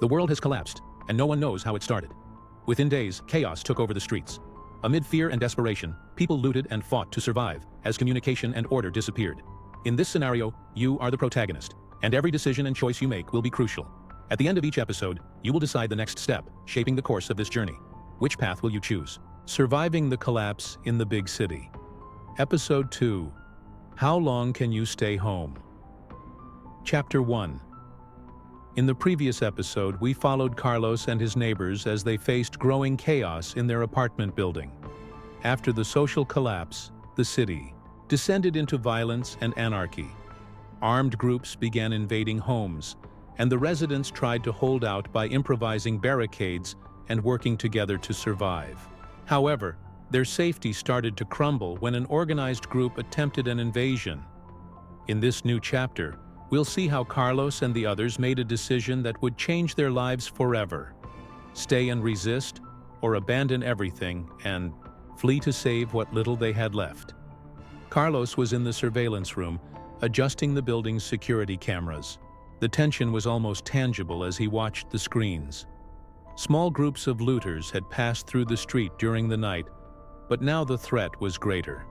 The world has collapsed, and no one knows how it started. Within days, chaos took over the streets. Amid fear and desperation, people looted and fought to survive as communication and order disappeared. In this scenario, you are the protagonist, and every decision and choice you make will be crucial. At the end of each episode, you will decide the next step, shaping the course of this journey. Which path will you choose? Surviving the collapse in the big city. Episode 2. How long can you stay home? Chapter 1. In the previous episode, we followed Carlos and his neighbors as they faced growing chaos in their apartment building. After the social collapse, the city descended into violence and anarchy. Armed groups began invading homes, and the residents tried to hold out by improvising barricades and working together to survive. However, their safety started to crumble when an organized group attempted an invasion. In this new chapter, we'll see how Carlos and the others made a decision that would change their lives forever. Stay and resist, or abandon everything and flee to save what little they had left. Carlos was in the surveillance room, adjusting the building's security cameras. The tension was almost tangible as he watched the screens. Small groups of looters had passed through the street during the night, but now the threat was greater.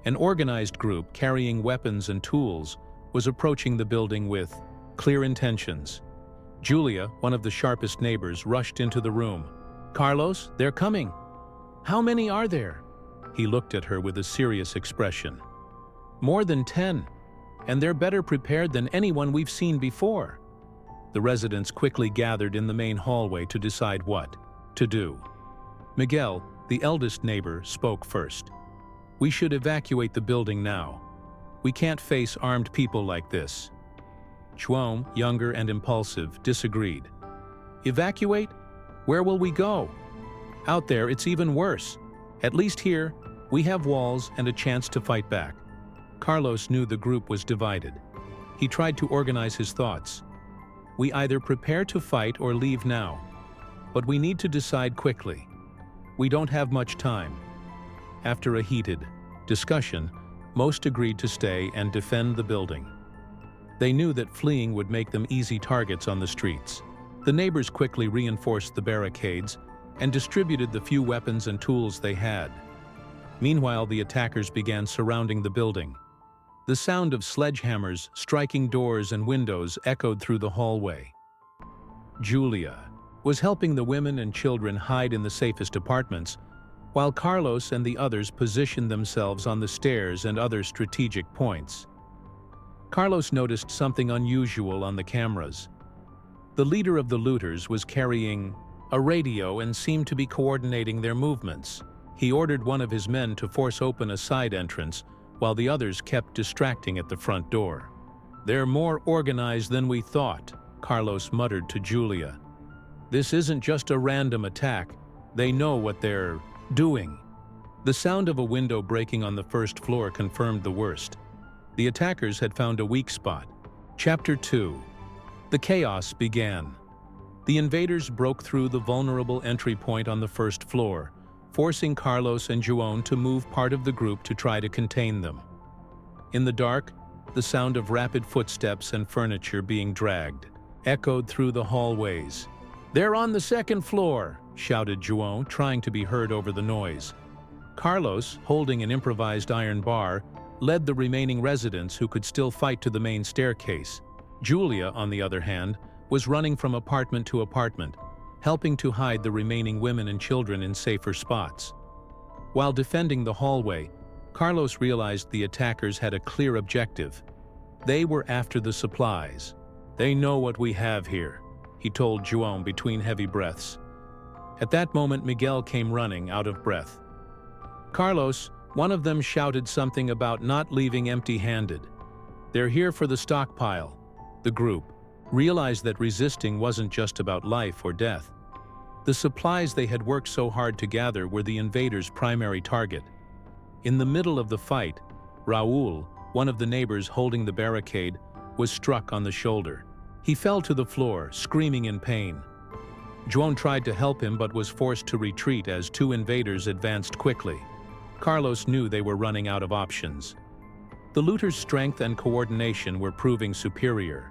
An organized group carrying weapons and tools was approaching the building with clear intentions. Julia, one of the sharpest neighbors, rushed into the room. "Carlos, they're coming. How many are there?" He looked at her with a serious expression. "More than 10, and they're better prepared than anyone we've seen before." The residents quickly gathered in the main hallway to decide what to do. Miguel, the eldest neighbor, spoke first. "We should evacuate the building now. We can't face armed people like this." João, younger and impulsive, disagreed. "Evacuate? Where will we go? Out there, it's even worse. At least here, we have walls and a chance to fight back." Carlos knew the group was divided. He tried to organize his thoughts. "We either prepare to fight or leave now. But we need to decide quickly. We don't have much time." After a heated discussion, most agreed to stay and defend the building. They knew that fleeing would make them easy targets on the streets. The neighbors quickly reinforced the barricades and distributed the few weapons and tools they had. Meanwhile, the attackers began surrounding the building. The sound of sledgehammers striking doors and windows echoed through the hallway. Julia was helping the women and children hide in the safest apartments, while Carlos and the others positioned themselves on the stairs and other strategic points. Carlos noticed something unusual on the cameras. The leader of the looters was carrying a radio and seemed to be coordinating their movements. He ordered one of his men to force open a side entrance, while the others kept distracting at the front door. "They're more organized than we thought," Carlos muttered to Julia. "This isn't just a random attack. They know what they're doing." The sound of a window breaking on the first floor confirmed the worst. The attackers had found a weak spot. Chapter 2. The chaos began. The invaders broke through the vulnerable entry point on the first floor, forcing Carlos and João to move part of the group to try to contain them. In the dark, the sound of rapid footsteps and furniture being dragged echoed through the hallways. "They're on the second floor," shouted João, trying to be heard over the noise. Carlos, holding an improvised iron bar, led the remaining residents who could still fight to the main staircase. Julia, on the other hand, was running from apartment to apartment, helping to hide the remaining women and children in safer spots. While defending the hallway, Carlos realized the attackers had a clear objective. They were after the supplies. "They know what we have here," he told João between heavy breaths. At that moment, Miguel came running, out of breath. "Carlos," one of them shouted something about not leaving empty-handed. "They're here for the stockpile." The group realized that resisting wasn't just about life or death. The supplies they had worked so hard to gather were the invaders' primary target. In the middle of the fight, Raul, one of the neighbors holding the barricade, was struck on the shoulder. He fell to the floor, screaming in pain. João tried to help him but was forced to retreat as two invaders advanced quickly. Carlos knew they were running out of options. The looters' strength and coordination were proving superior.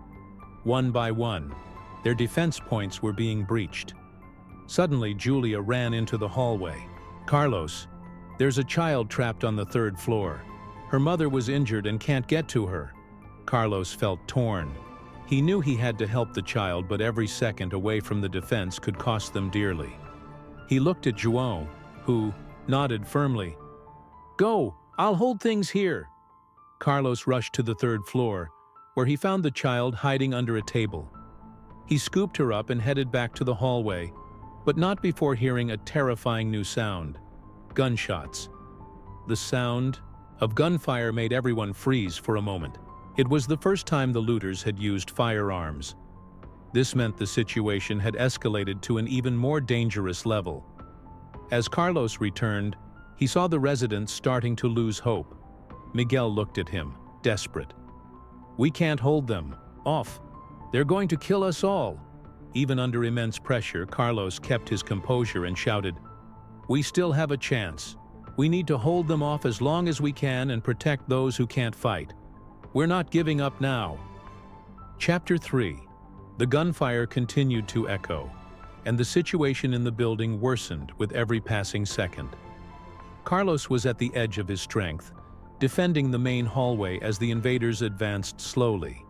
One by one, Their defense points were being breached. Suddenly, Julia ran into the hallway. "Carlos, there's a child trapped on the 3rd floor. Her mother was injured and can't get to her." Carlos felt torn. He knew he had to help the child, but every second away from the defense could cost them dearly. He looked at João, who nodded firmly. "Go, I'll hold things here." Carlos rushed to the 3rd floor, where he found the child hiding under a table. He scooped her up and headed back to the hallway, but not before hearing a terrifying new sound: gunshots. The sound of gunfire made everyone freeze for a moment. It was the first time the looters had used firearms. This meant the situation had escalated to an even more dangerous level. As Carlos returned, he saw the residents starting to lose hope. Miguel looked at him, desperate. "We can't hold them off. They're going to kill us all." Even under immense pressure, Carlos kept his composure and shouted, "We still have a chance. We need to hold them off as long as we can and protect those who can't fight. We're not giving up now." Chapter 3. The gunfire continued to echo, and the situation in the building worsened with every passing second. Carlos was at the edge of his strength, defending the main hallway as the invaders advanced slowly.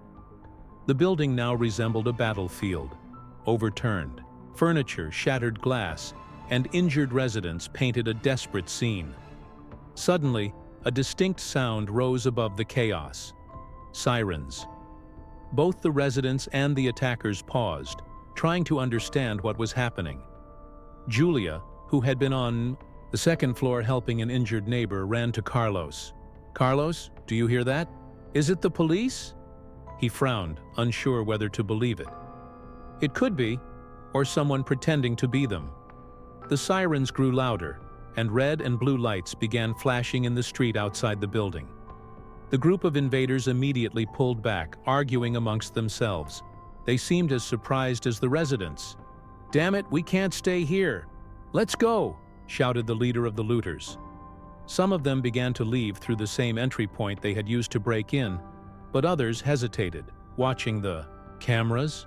The building now resembled a battlefield. Overturned, furniture, shattered glass, and injured residents painted a desperate scene. Suddenly, a distinct sound rose above the chaos. Sirens. Both the residents and the attackers paused, trying to understand what was happening. Julia, who had been on the 2nd floor helping an injured neighbor, ran to Carlos. "Carlos, do you hear that? Is it the police?" He frowned, unsure whether to believe it. It could be, or someone pretending to be them. The sirens grew louder, and red and blue lights began flashing in the street outside the building. The group of invaders immediately pulled back, arguing amongst themselves. They seemed as surprised as the residents. "Damn it, we can't stay here. Let's go!" shouted the leader of the looters. Some of them began to leave through the same entry point they had used to break in, but others hesitated, watching the cameras.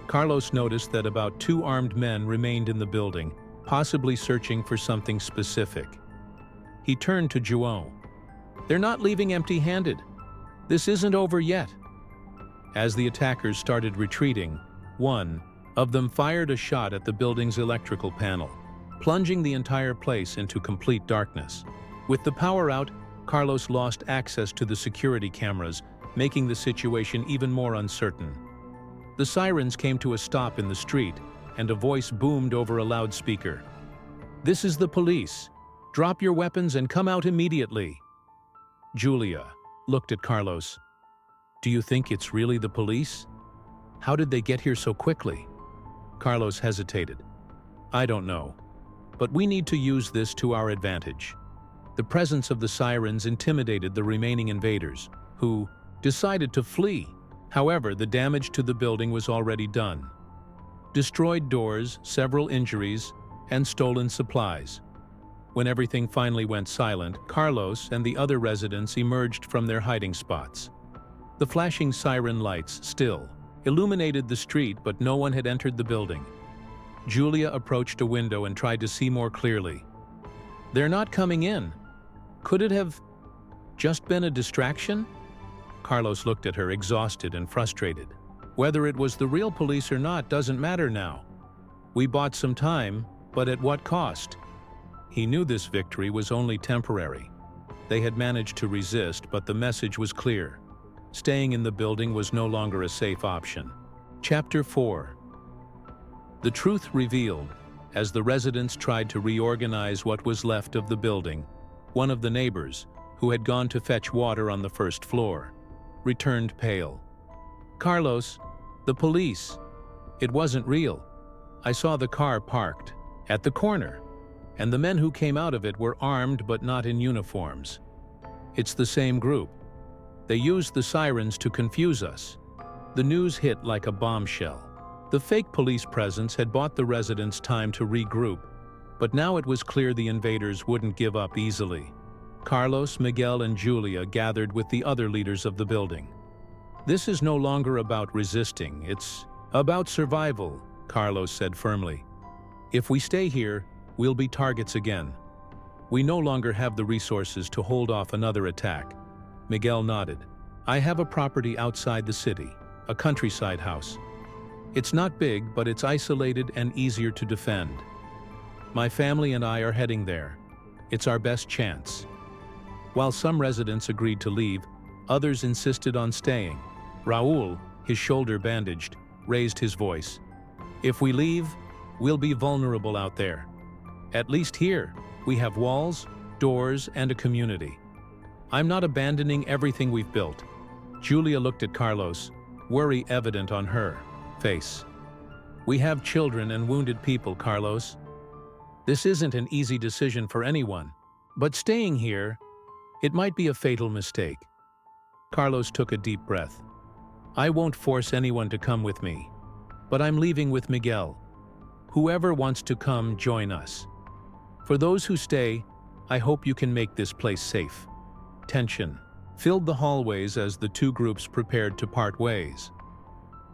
Carlos noticed that about 2 armed men remained in the building, possibly searching for something specific. He turned to João. "They're not leaving empty-handed. This isn't over yet." As the attackers started retreating, one of them fired a shot at the building's electrical panel, plunging the entire place into complete darkness. With the power out, Carlos lost access to the security cameras, making the situation even more uncertain. The sirens came to a stop in the street, and a voice boomed over a loudspeaker. "This is the police. Drop your weapons and come out immediately." Julia looked at Carlos. "Do you think it's really the police? How did they get here so quickly?" Carlos hesitated. "I don't know, but we need to use this to our advantage." The presence of the sirens intimidated the remaining invaders, who decided to flee. However, the damage to the building was already done. Destroyed doors, several injuries, and stolen supplies. When everything finally went silent, Carlos and the other residents emerged from their hiding spots. The flashing siren lights still illuminated the street, but no one had entered the building. Julia approached a window and tried to see more clearly. "They're not coming in. Could it have just been a distraction?" Carlos looked at her, exhausted and frustrated. "Whether it was the real police or not doesn't matter now. We bought some time, but at what cost?" He knew this victory was only temporary. They had managed to resist, but the message was clear. Staying in the building was no longer a safe option. Chapter 4. The truth revealed. As the residents tried to reorganize what was left of the building, one of the neighbors, who had gone to fetch water on the 1st floor, returned pale. "Carlos, the police. It wasn't real. I saw the car parked at the corner, and the men who came out of it were armed but not in uniforms. It's the same group. They used the sirens to confuse us." The news hit like a bombshell. The fake police presence had bought the residents time to regroup, but now it was clear the invaders wouldn't give up easily. Carlos, Miguel, and Julia gathered with the other leaders of the building. "This is no longer about resisting, it's About survival, Carlos said firmly. If we stay here, we'll be targets again. We no longer have the resources to hold off another attack. Miguel nodded. I have a property outside the city, a countryside house. It's not big, but it's isolated and easier to defend. My family and I are heading there. It's our best chance. While some residents agreed to leave, others insisted on staying. Raul, his shoulder bandaged, raised his voice. If we leave, we'll be vulnerable out there. At least here, we have walls, doors, and a community. I'm not abandoning everything we've built. Julia looked at Carlos, worry evident on her face. We have children and wounded people, Carlos. This isn't an easy decision for anyone, but staying here, it might be a fatal mistake. Carlos took a deep breath. I won't force anyone to come with me, but I'm leaving with Miguel. Whoever wants to come, join us. For those who stay, I hope you can make this place safe. Tension filled the hallways as the two groups prepared to part ways.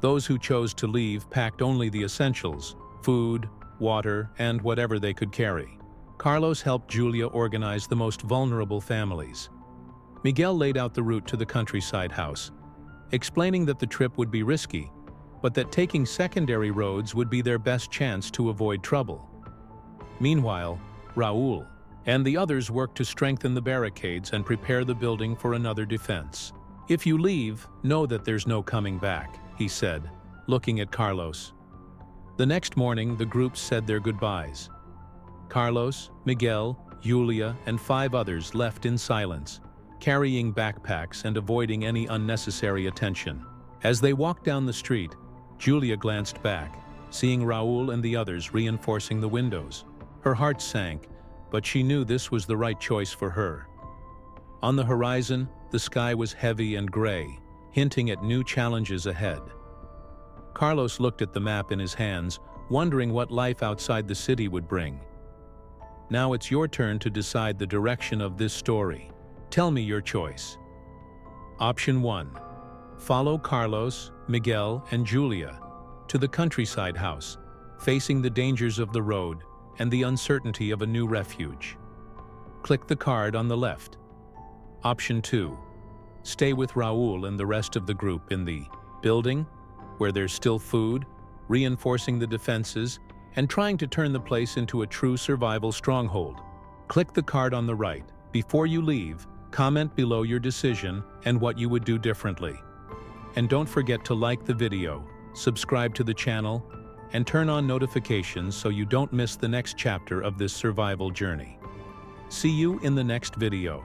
Those who chose to leave packed only the essentials, food, water, and whatever they could carry. Carlos helped Julia organize the most vulnerable families. Miguel laid out the route to the countryside house, explaining that the trip would be risky, but that taking secondary roads would be their best chance to avoid trouble. Meanwhile, Raul and the others worked to strengthen the barricades and prepare the building for another defense. If you leave, know that there's no coming back, he said, looking at Carlos. The next morning, the group said their goodbyes. Carlos, Miguel, Julia, and 5 others left in silence, carrying backpacks and avoiding any unnecessary attention. As they walked down the street, Julia glanced back, seeing Raul and the others reinforcing the windows. Her heart sank, but she knew this was the right choice for her. On the horizon, the sky was heavy and gray, hinting at new challenges ahead. Carlos looked at the map in his hands, wondering what life outside the city would bring. Now it's your turn to decide the direction of this story. Tell me your choice. Option 1. Follow Carlos, Miguel, and Julia to the countryside house, facing the dangers of the road and the uncertainty of a new refuge. Click the card on the left. Option 2. Stay with Raul and the rest of the group in the building, where there's still food, reinforcing the defenses, and trying to turn the place into a true survival stronghold. Click the card on the right. Before you leave, comment below your decision and what you would do differently. And don't forget to like the video, subscribe to the channel, and turn on notifications so you don't miss the next chapter of this survival journey. See you in the next video.